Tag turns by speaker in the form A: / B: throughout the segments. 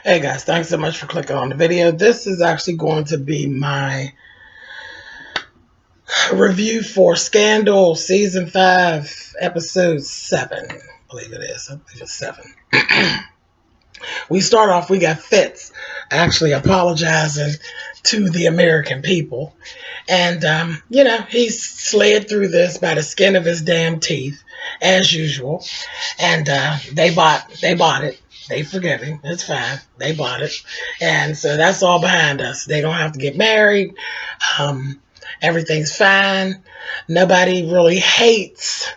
A: Hey guys, thanks so much for clicking on the video. This is actually going to be my review for Scandal Season 5, Episode 7. I believe it is. I believe it's 7. We start off, we got Fitz actually apologizing to the American people. And, he slid through this by the skin of his damn teeth, as usual. And they bought it. They forgive him. It's fine. They bought it. And so that's all behind us. They don't have to get married. Everything's fine. Nobody really hates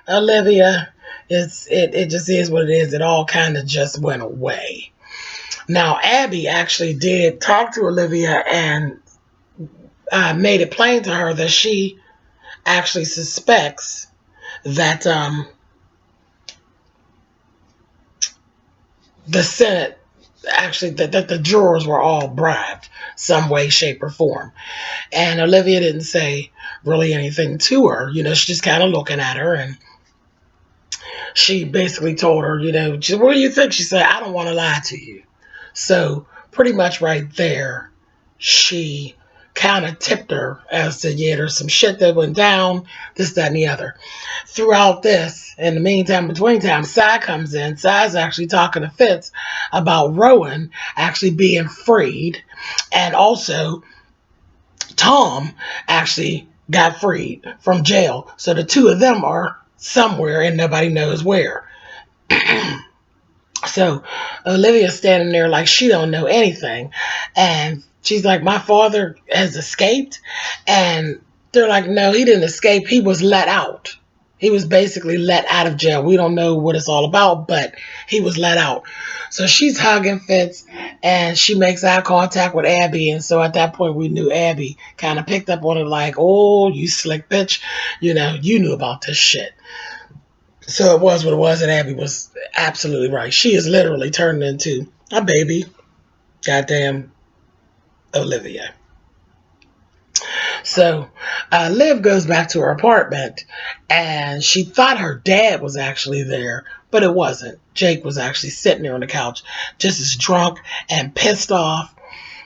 A: Olivia. It just is what it is. It all kind of just went away. Now, Abby actually did talk to Olivia and made it plain to her that she actually suspects that the Senate, actually, that the jurors were all bribed some way, shape, or form. And Olivia didn't say really anything to her. She's just kind of looking at her, and she basically told her, what do you think? She said, I don't want to lie to you. So pretty much right there, she kind of tipped her as to, there's some shit that went down, this, that, and the other. Throughout this, in the meantime, between time, Cy comes in. Cy's actually talking to Fitz about Rowan actually being freed. And also, Tom actually got freed from jail. So the two of them are somewhere and nobody knows where. So Olivia's standing there like she don't know anything. And she's like, my father has escaped. And they're like, no, he didn't escape. He was let out. He was basically let out of jail. We don't know what it's all about, but he was let out. So she's hugging Fitz, and she makes eye contact with Abby. And so at that point, we knew Abby kind of picked up on it like, oh, you slick bitch. You knew about this shit. So it was what it was, and Abby was absolutely right. She is literally turned into a baby goddamn Olivia. So Liv goes back to her apartment, and she thought her dad was actually there, but it wasn't. Jake was actually sitting there on the couch, just as drunk and pissed off.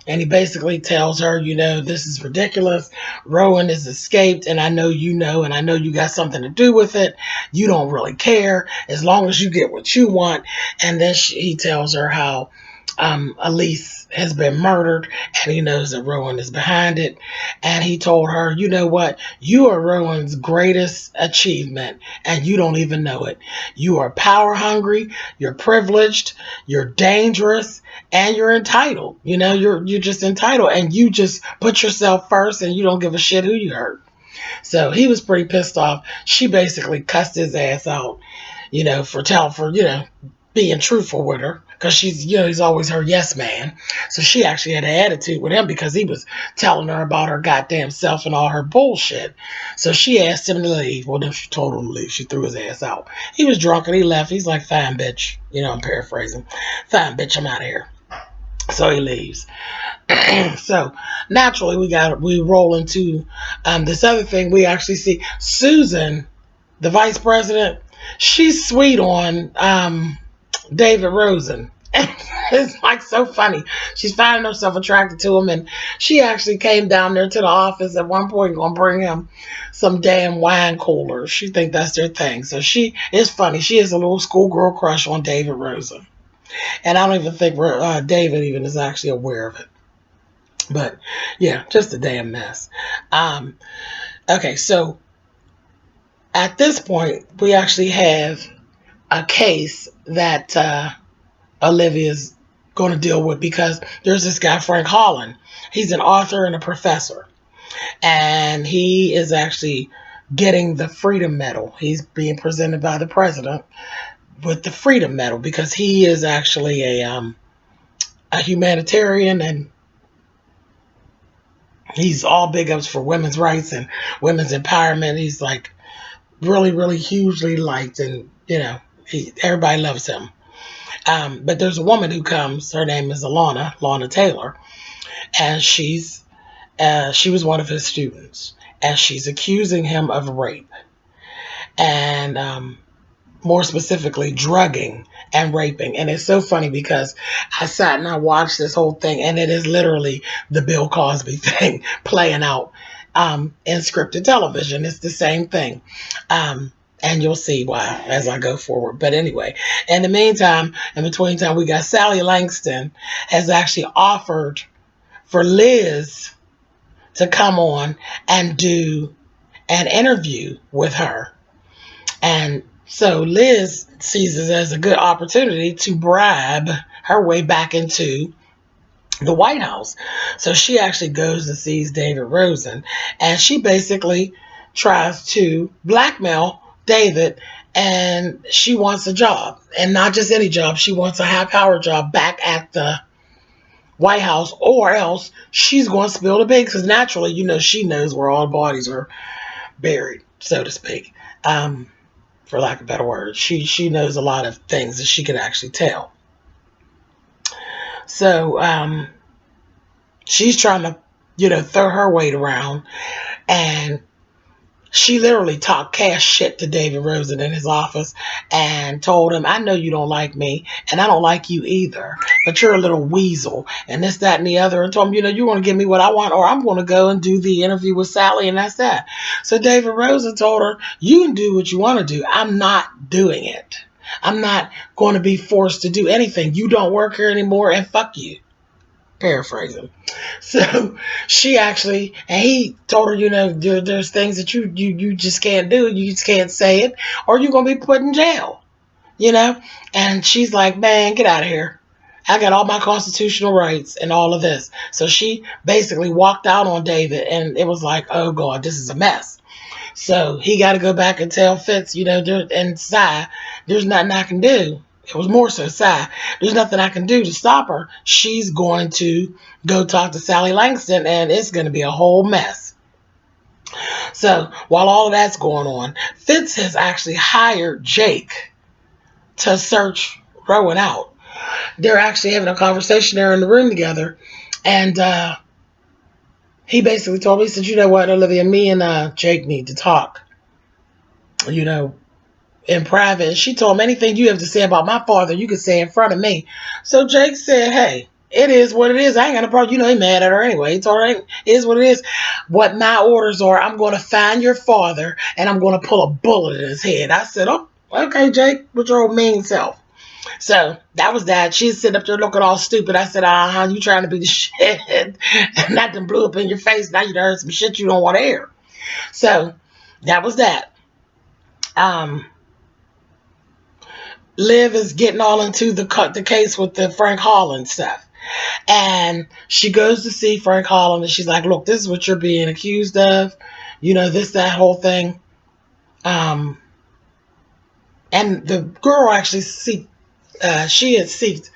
A: And he basically tells her, this is ridiculous. Rowan has escaped, and I know you know, and I know you got something to do with it. You don't really care as long as you get what you want. And then he tells her how Elise has been murdered, and he knows that Rowan is behind it. And he told her, you know what? You are Rowan's greatest achievement, and you don't even know it. You are power hungry, you're privileged, you're dangerous, and you're entitled. You're just entitled, and you just put yourself first, and you don't give a shit who you hurt. So he was pretty pissed off. She basically cussed his ass out, for being truthful with her, because he's always her yes man. So she actually had an attitude with him because he was telling her about her goddamn self and all her bullshit. So she asked him to leave. Well, then she told him to leave. She threw his ass out. He was drunk and he left. He's like, fine, bitch. I'm paraphrasing. Fine, bitch, I'm out of here. So he leaves. So naturally, we roll into this other thing. We actually see Susan, the vice president. She's sweet on David Rosen. It's like so funny. She's finding herself attracted to him, and she actually came down there to the office at one point, gonna bring him some damn wine coolers. She think that's their thing. So she is funny. She has a little schoolgirl crush on David Rosen, and I don't even think David even is actually aware of it. But yeah, just a damn mess. Okay, so at this point, we actually have a case that Olivia's going to deal with, because there's this guy, Frank Holland. He's an author and a professor, and he is actually getting the Freedom Medal. He's being presented by the president with the Freedom Medal because he is actually a humanitarian, and he's all big ups for women's rights and women's empowerment. He's like really, really hugely liked, and everybody loves him. But there's a woman who comes. Her name is Lana Taylor, and she was one of his students, and she's accusing him of rape, and more specifically, drugging and raping. And it's so funny because I sat and I watched this whole thing, and it is literally the Bill Cosby thing playing out in scripted television. It's the same thing. And you'll see why as I go forward. But anyway, in the meantime, in between time, we got Sally Langston has actually offered for Liz to come on and do an interview with her. And so Liz sees it as a good opportunity to bribe her way back into the White House. So she actually goes and sees David Rosen, and she basically tries to blackmail David, and she wants a job, and not just any job. She wants a high-powered job back at the White House, or else she's going to spill the beans, because naturally, she knows where all the bodies are buried, so to speak. For lack of a better word, she knows a lot of things that she could actually tell. So she's trying to, throw her weight around, and she literally talked cash shit to David Rosen in his office and told him, I know you don't like me, and I don't like you either, but you're a little weasel, and this, that, and the other, and told him, you want to give me what I want, or I'm going to go and do the interview with Sally, and that's that. So David Rosen told her, you can do what you want to do. I'm not doing it. I'm not going to be forced to do anything. You don't work here anymore, and fuck you. Paraphrasing. So she actually, and he told her, there's things that you just can't do. You just can't say it, or you're going to be put in jail, And she's like, man, get out of here. I got all my constitutional rights and all of this. So she basically walked out on David, and it was like, oh God, this is a mess. So he got to go back and tell Fitz, and Cy, there's nothing I can do. It was more so Cy. There's nothing I can do to stop her. She's going to go talk to Sally Langston, and it's going to be a whole mess. So while all of that's going on, Fitz has actually hired Jake to search Rowan out. They're actually having a conversation there in the room together, and he basically told me, he said, you know what, Olivia, me and Jake need to talk, in private. And she told him, anything you have to say about my father, you can say in front of me. So Jake said, hey, it is what it is. I ain't got no problem. He mad at her anyway. He told her, it is what it is. What my orders are, I'm going to find your father, and I'm going to pull a bullet in his head. I said, oh, okay, Jake, with your old mean self. So that was that. She's sitting up there looking all stupid. I said, you trying to be the shit. And that done blew up in your face. Now you done heard some shit you don't want to hear. So that was that. Liv is getting all into the case with the Frank Holland stuff. And she goes to see Frank Holland, and she's like, look, this is what you're being accused of. This, that whole thing. And the girl actually she had seeked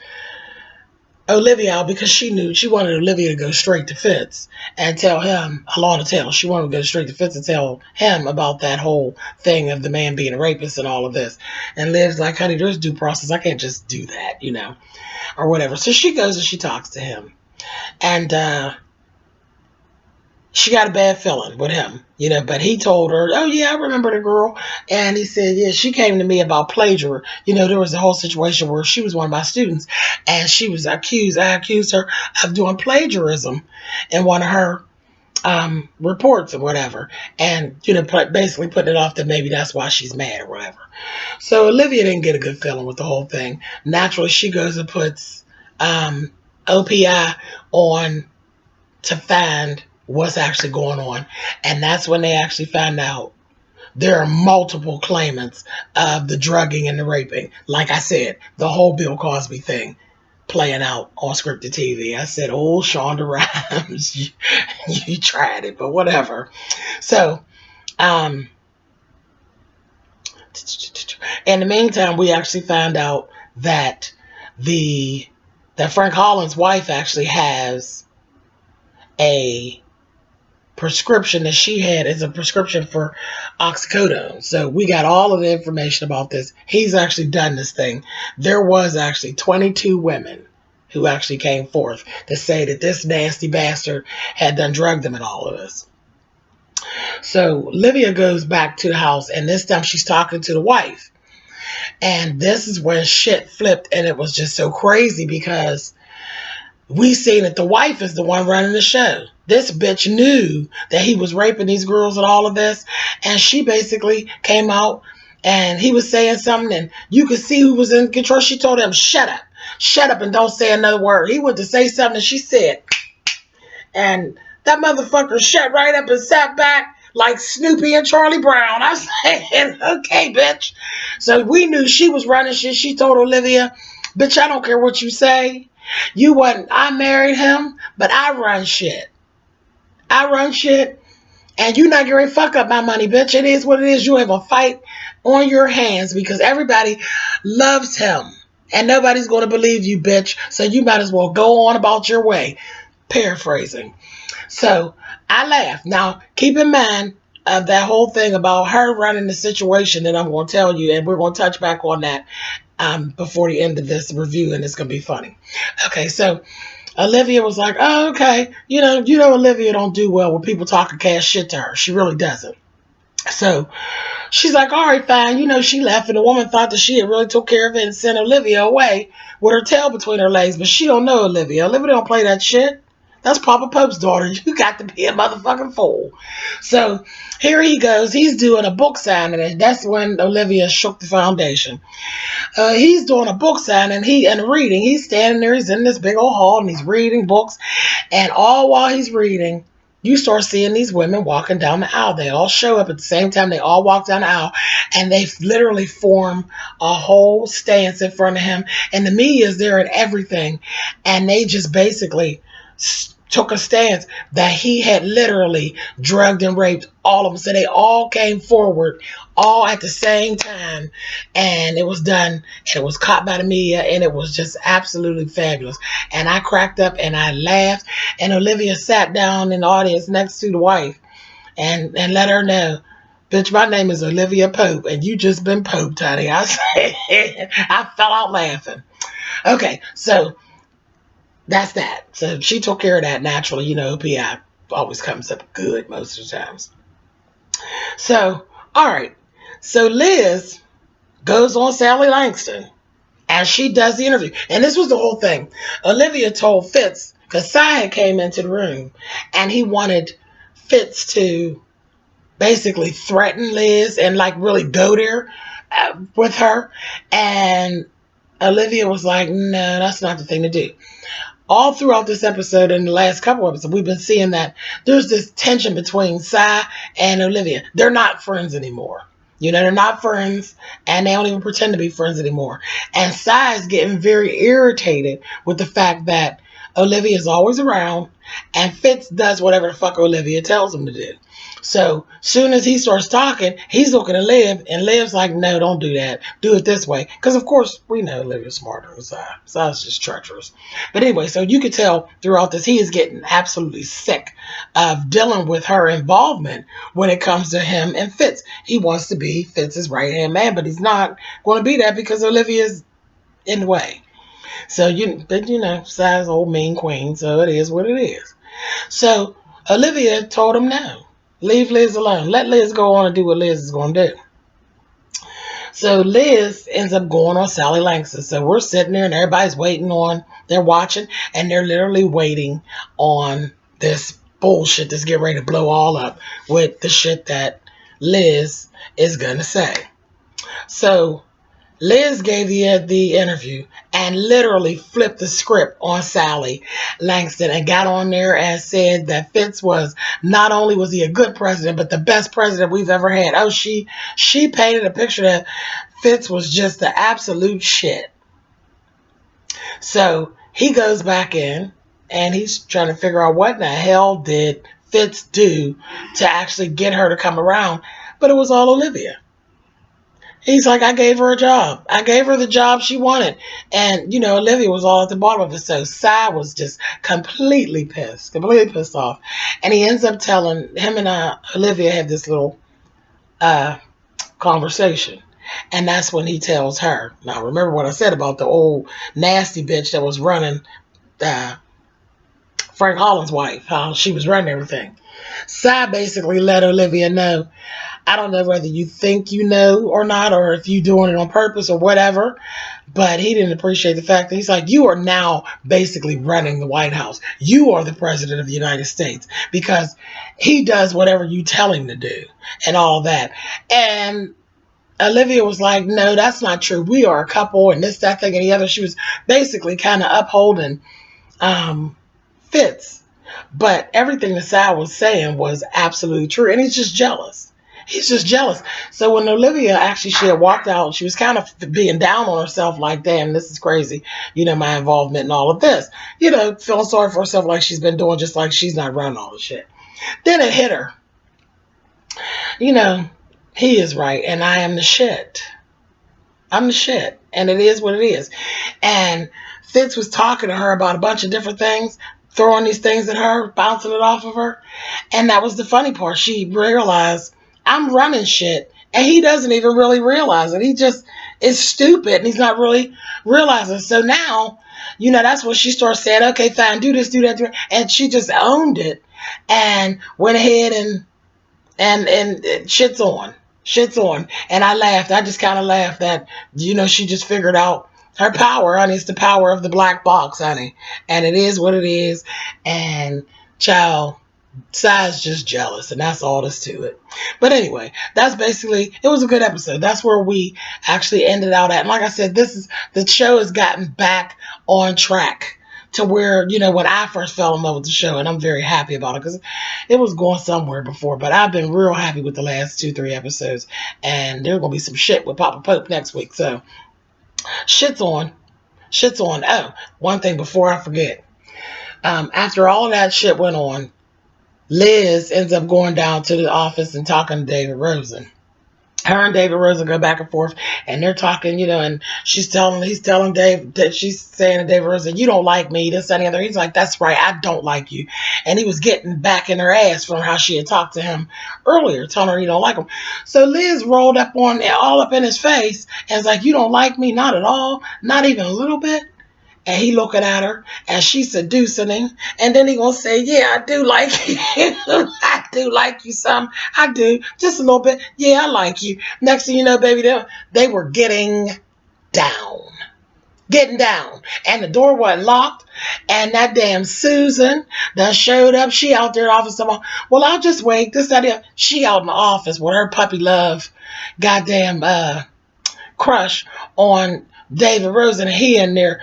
A: Olivia out because she knew she wanted Olivia to go straight to Fitz and tell him a lot of tales. She wanted to go straight to Fitz and tell him about that whole thing of the man being a rapist and all of this. And Liv's like, honey, there's due process. I can't just do that, or whatever. So she goes and she talks to him. And she got a bad feeling with him, but he told her, oh yeah, I remember the girl. And he said, yeah, she came to me about plagiarism. There was a whole situation where she was one of my students, and she was I accused her of doing plagiarism in one of her reports or whatever. And, basically putting it off that maybe that's why she's mad or whatever. So Olivia didn't get a good feeling with the whole thing. Naturally, she goes and puts OPI on to find what's actually going on. And that's when they actually find out there are multiple claimants of the drugging and the raping. Like I said, the whole Bill Cosby thing playing out on scripted TV. I said, oh, Shonda Rhimes, you tried it, but whatever. So, in the meantime, we actually found out that that Frank Holland's wife actually has a prescription that she had is a prescription for oxycodone. So we got all of the information about this. He's actually done this thing. There was actually 22 women who actually came forth to say that this nasty bastard had done drugged them and all of this. So Olivia goes back to the house, and this time she's talking to the wife. And this is when shit flipped, and it was just so crazy because we seen that the wife is the one running the show. This bitch knew that he was raping these girls and all of this, and she basically came out and he was saying something, and you could see who was in control. She told him, shut up and don't say another word. He went to say something and she said, and that motherfucker shut right up and sat back like Snoopy and Charlie Brown. I'm saying, okay, bitch. So we knew she was running shit. She told Olivia, bitch, I don't care what you say. You wasn't, I married him, but I run shit. I run shit, and you not getting fuck up my money, bitch. It is what it is. You have a fight on your hands because everybody loves him. And nobody's going to believe you, bitch. So you might as well go on about your way. Paraphrasing. So I laughed. Now, keep in mind that whole thing about her running the situation that I'm going to tell you, and we're going to touch back on that before the end of this review, and it's going to be funny. Okay, so Olivia was like, oh, okay. You know, Olivia don't do well when people talking cash shit to her. She really doesn't. So she's like, all right, fine. She left, and the woman thought that she had really took care of it and sent Olivia away with her tail between her legs, but she don't know Olivia. Olivia don't play that shit. That's Papa Pope's daughter. You got to be a motherfucking fool. So here he goes. He's doing a book signing, and that's when Olivia shook the foundation. He's doing a book signing and reading. He's standing there. He's in this big old hall, and he's reading books. And all while he's reading, you start seeing these women walking down the aisle. They all show up at the same time. They all walk down the aisle, and they literally form a whole stance in front of him. And the media is there and everything. And they just basically took a stance that he had literally drugged and raped all of them. So they all came forward all at the same time, and it was done, and it was caught by the media, and it was just absolutely fabulous. And I cracked up and I laughed, and Olivia sat down in the audience next to the wife and let her know, bitch, my name is Olivia Pope, and you just been poped, honey. I said, I fell out laughing. Okay, so that's that. So she took care of that naturally. PI always comes up good most of the times. So, all right. So Liz goes on Sally Langston and she does the interview. And this was the whole thing. Olivia told Fitz, because Cy came into the room and he wanted Fitz to basically threaten Liz and like really go there with her. And Olivia was like, no, that's not the thing to do. All throughout this episode and the last couple of episodes, we've been seeing that there's this tension between Cy and Olivia. They're not friends anymore. They're not friends, and they don't even pretend to be friends anymore. And Cy is getting very irritated with the fact that Olivia is always around, and Fitz does whatever the fuck Olivia tells him to do. So soon as he starts talking, he's looking at Liv, and Liv's like, no, don't do that. Do it this way. Because, of course, we know Liv is smarter than Cy. Cy's just treacherous. But anyway, so you could tell throughout this, he is getting absolutely sick of dealing with her involvement when it comes to him and Fitz. He wants to be Fitz's right-hand man, but he's not going to be that because Olivia's in the way. So, Cy's old mean queen, so it is what it is. So Olivia told him no. Leave Liz alone. Let Liz go on and do what Liz is going to do. So Liz ends up going on Sally Langston. So we're sitting there and everybody's they're watching, and they're literally waiting on this bullshit that's getting ready to blow all up with the shit that Liz is going to say. So Liz gave the interview and literally flipped the script on Sally Langston and got on there and said that Fitz was, not only was he a good president, but the best president we've ever had. Oh, she painted a picture that Fitz was just the absolute shit. So he goes back in and he's trying to figure out what in the hell did Fitz do to actually get her to come around. But it was all Olivia. He's like, I gave her a job. I gave her the job she wanted. And, Olivia was all at the bottom of it. So Cy was just completely pissed off. And he ends up telling him and Olivia have this little conversation. And that's when he tells her. Now, remember what I said about the old nasty bitch that was running Frank Holland's wife, how she was running everything. Cy basically let Olivia know, I don't know whether you think you know or not, or if you doing it on purpose or whatever, but he didn't appreciate the fact that he's like, you are now basically running the White House. You are the president of the United States because he does whatever you tell him to do and all that. And Olivia was like, no, that's not true. We are a couple and this, that, thing, and the other. She was basically kind of upholding um, Fitz. But everything that Sal was saying was absolutely true. And he's just jealous. He's just jealous. So when Olivia actually, she had walked out, she was kind of being down on herself, like, damn, this is crazy. My involvement in all of this. Feeling sorry for herself like she's been doing, just like she's not running all the shit. Then it hit her. You know, he is right. And I am the shit. I'm the shit. And it is what it is. And Fitz was talking to her about a bunch of different things, throwing these things at her, bouncing it off of her. And that was the funny part. She realized, I'm running shit. And he doesn't even really realize it. He just is stupid and he's not really realizing. So now, that's when she starts saying, okay, fine, do this, do that, do that. And she just owned it and went ahead and shit's on. Shit's on. And I laughed. I just kind of laughed that, she just figured out her power, honey. It's the power of the black box, honey. And it is what it is. And child, Si's just jealous, and that's all that's to it. But anyway, that's basically, it was a good episode. That's where we actually ended out at. And like I said, the show has gotten back on track to where, when I first fell in love with the show, and I'm very happy about it because it was going somewhere before, but I've been real happy with the last 2-3 episodes, and there's going to be some shit with Papa Pope next week. So shit's on. Shit's on. Oh, one thing before I forget. After all that shit went on, Liz ends up going down to the office and talking to David Rosen. Her and David Rosen go back and forth, and they're talking, and he's telling Dave, that she's saying to David Rosen, you don't like me, this, that, and the other. He's like, that's right, I don't like you. And he was getting back in her ass from how she had talked to him earlier, telling her he don't like him. So Liz rolled up all up in his face and was like, you don't like me, not at all, not even a little bit. And he looking at her and she's seducing him. And then he gonna say, yeah, I do like you. I do like you some. I do. Just a little bit. Yeah, I like you. Next thing you know, baby, they were getting down. Getting down. And the door wasn't locked. And that damn Susan that showed up. She out there in the office. Well, I'll just wait. This, that, that. She out in the office with her puppy love goddamn crush on David Rosen. And he in there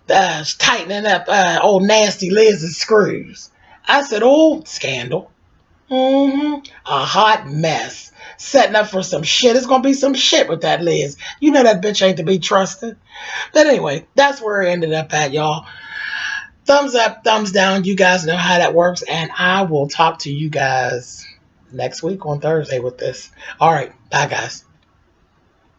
A: tightening up old nasty Liz's screws. I said, oh, scandal. A hot mess. Setting up for some shit. It's going to be some shit with that Liz. You know that bitch ain't to be trusted. But anyway, that's where it ended up at, y'all. Thumbs up, thumbs down. You guys know how that works. And I will talk to you guys next week on Thursday with this. All right. Bye, guys.